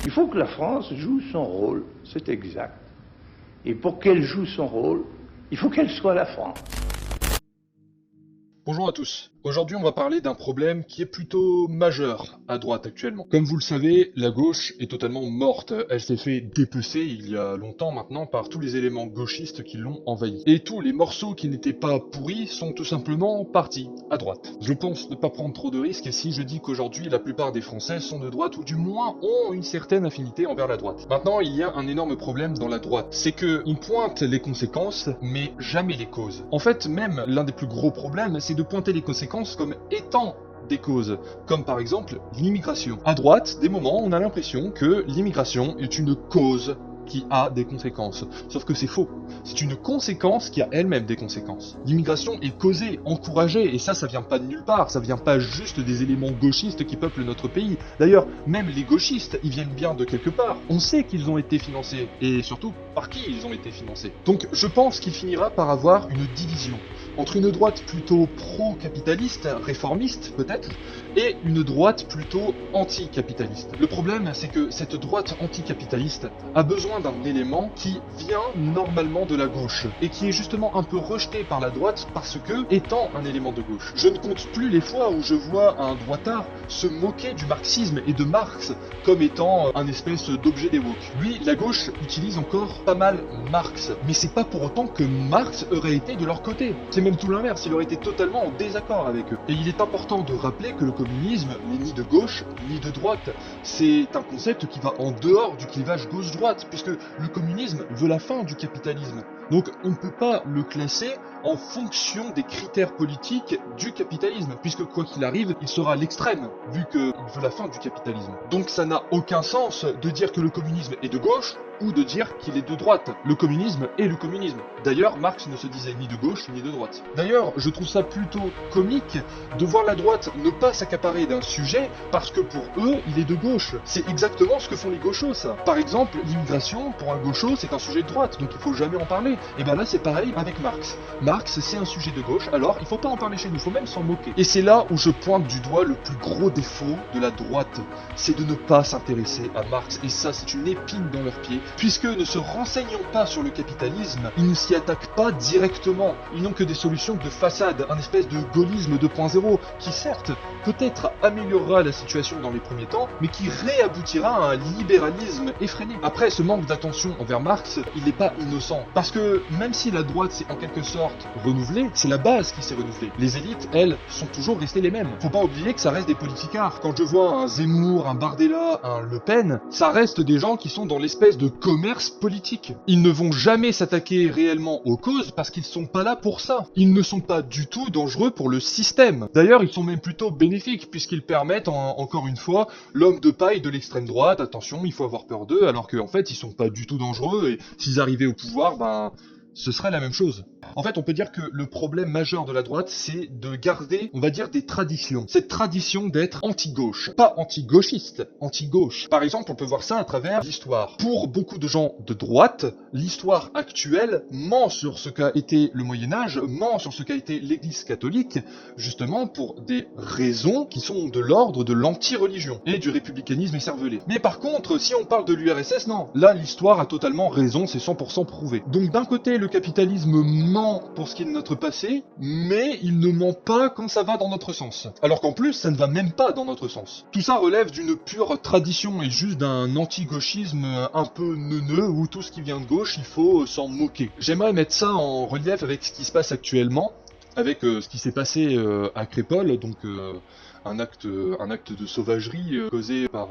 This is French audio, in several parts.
Il faut que la France joue son rôle, c'est exact. Et pour qu'elle joue son rôle, il faut qu'elle soit la France. Bonjour à tous. Aujourd'hui, on va parler d'un problème qui est plutôt majeur à droite actuellement. Comme vous le savez, la gauche est totalement morte. Elle s'est fait dépecer il y a longtemps maintenant par tous les éléments gauchistes qui l'ont envahie. Et tous les morceaux qui n'étaient pas pourris sont tout simplement partis à droite. Je pense ne pas prendre trop de risques si je dis qu'aujourd'hui, la plupart des Français sont de droite ou du moins ont une certaine affinité envers la droite. Maintenant, il y a un énorme problème dans la droite. C'est que on pointe les conséquences, mais jamais les causes. En fait, même l'un des plus gros problèmes, c'est de pointer les conséquences comme étant des causes, comme par exemple l'immigration. À droite, des moments, on a l'impression que l'immigration est une cause qui a des conséquences. Sauf que c'est faux. C'est une conséquence qui a elle-même des conséquences. L'immigration est causée, encouragée, et ça vient pas de nulle part, ça vient pas juste des éléments gauchistes qui peuplent notre pays. D'ailleurs, même les gauchistes, ils viennent bien de quelque part. On sait qu'ils ont été financés, et surtout, par qui ils ont été financés. Donc, je pense qu'il finira par avoir une division entre une droite plutôt pro-capitaliste, réformiste peut-être, et une droite plutôt anti-capitaliste. Le problème, c'est que cette droite anti-capitaliste a besoin d'un élément qui vient normalement de la gauche, et qui est justement un peu rejeté par la droite parce que, étant un élément de gauche, je ne compte plus les fois où je vois un droitard se moquer du marxisme et de Marx comme étant un espèce d'objet des woke. Lui, la gauche utilise encore pas mal Marx, mais c'est pas pour autant que Marx aurait été de leur côté. C'est même tout l'inverse, il aurait été totalement en désaccord avec eux. Et il est important de rappeler que le communisme n'est ni de gauche ni de droite. C'est un concept qui va en dehors du clivage gauche-droite, puisque le communisme veut la fin du capitalisme. Donc on ne peut pas le classer en fonction des critères politiques du capitalisme, puisque quoi qu'il arrive, il sera à l'extrême, vu qu'il veut la fin du capitalisme. Donc ça n'a aucun sens de dire que le communisme est de gauche, ou de dire qu'il est de droite. Le communisme est le communisme. D'ailleurs, Marx ne se disait ni de gauche ni de droite. D'ailleurs, je trouve ça plutôt comique de voir la droite ne pas s'accaparer d'un sujet parce que pour eux, il est de gauche. C'est exactement ce que font les gauchos, ça. Par exemple, l'immigration, pour un gaucho, c'est un sujet de droite, donc il faut jamais en parler. Et ben là, c'est pareil avec Marx. Marx, c'est un sujet de gauche, alors il faut pas en parler chez nous, il faut même s'en moquer. Et c'est là où je pointe du doigt le plus gros défaut de la droite, c'est de ne pas s'intéresser à Marx. Et ça, c'est une épine dans leur pied, puisque ne se renseignant pas sur le capitalisme, ils ne s'y attaquent pas directement. Ils n'ont que des solutions de façade, un espèce de gaullisme 2.0, qui certes, peut-être améliorera la situation dans les premiers temps, mais qui réaboutira à un libéralisme effréné. Après, ce manque d'attention envers Marx, il n'est pas innocent. Parce que même si la droite s'est en quelque sorte renouvelée, c'est la base qui s'est renouvelée. Les élites, elles, sont toujours restées les mêmes. Faut pas oublier que ça reste des politicards. Quand je vois un Zemmour, un Bardella, un Le Pen, ça reste des gens qui sont dans l'espèce de commerce politique. Ils ne vont jamais s'attaquer réellement aux causes parce qu'ils sont pas là pour ça. Ils ne sont pas du tout dangereux pour le système. D'ailleurs, ils sont même plutôt bénéfiques puisqu'ils permettent, encore une fois, l'homme de paille de l'extrême droite, attention, il faut avoir peur d'eux, alors qu'en fait, ils sont pas du tout dangereux et s'ils arrivaient au pouvoir, ce serait la même chose. En fait, on peut dire que le problème majeur de la droite, c'est de garder, on va dire, des traditions. Cette tradition d'être anti-gauche. Pas anti-gauchiste, anti-gauche. Par exemple, on peut voir ça à travers l'histoire. Pour beaucoup de gens de droite, l'histoire actuelle ment sur ce qu'a été le Moyen-Âge, ment sur ce qu'a été l'Église catholique, justement pour des raisons qui sont de l'ordre de l'anti-religion et du républicanisme écervelé. Mais par contre, si on parle de l'URSS, non. Là, l'histoire a totalement raison, c'est 100% prouvé. Donc d'un côté, le capitalisme ment pour ce qui est de notre passé, mais il ne ment pas quand ça va dans notre sens. Alors qu'en plus, ça ne va même pas dans notre sens. Tout ça relève d'une pure tradition et juste d'un anti-gauchisme un peu neuneux où tout ce qui vient de gauche, il faut s'en moquer. J'aimerais mettre ça en relief avec ce qui se passe actuellement, avec ce qui s'est passé à Crépol, donc un acte de sauvagerie causé par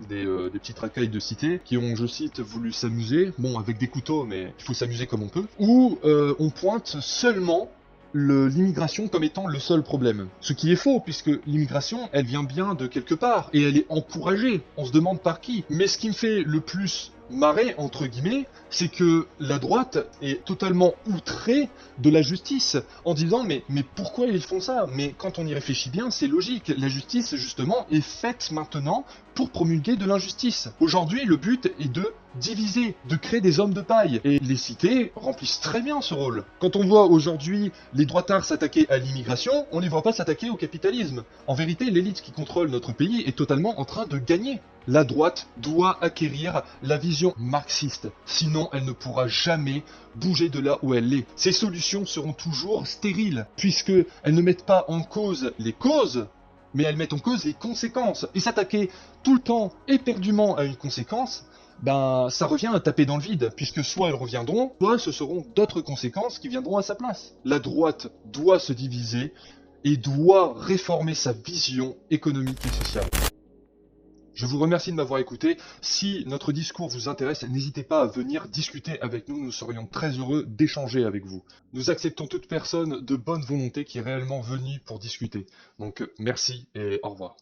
des petites racailles de cité qui ont, je cite, voulu s'amuser, bon avec des couteaux mais il faut s'amuser comme on peut, où on pointe seulement l'immigration comme étant le seul problème. Ce qui est faux, puisque l'immigration, elle vient bien de quelque part, et elle est encouragée, on se demande par qui. Mais ce qui me fait le plus marrer, entre guillemets, c'est que la droite est totalement outrée de la justice, en disant mais pourquoi ils font ça? Mais quand on y réfléchit bien, c'est logique, la justice, justement, est faite maintenant pour promulguer de l'injustice. Aujourd'hui, le but est de diviser, de créer des hommes de paille, et les cités remplissent très bien ce rôle. Quand on voit aujourd'hui les droitards s'attaquer à l'immigration, on les voit pas s'attaquer au capitalisme. En vérité, l'élite qui contrôle notre pays est totalement en train de gagner. La droite doit acquérir la vision marxiste, sinon elle ne pourra jamais bouger de là où elle est. Ces solutions seront toujours stériles, puisque elles ne mettent pas en cause les causes, mais elles mettent en cause les conséquences. Et s'attaquer tout le temps éperdument à une conséquence, ça revient à taper dans le vide, puisque soit elles reviendront, soit ce seront d'autres conséquences qui viendront à sa place. La droite doit se diviser et doit réformer sa vision économique et sociale. Je vous remercie de m'avoir écouté. Si notre discours vous intéresse, n'hésitez pas à venir discuter avec nous. Nous serions très heureux d'échanger avec vous. Nous acceptons toute personne de bonne volonté qui est réellement venue pour discuter. Donc merci et au revoir.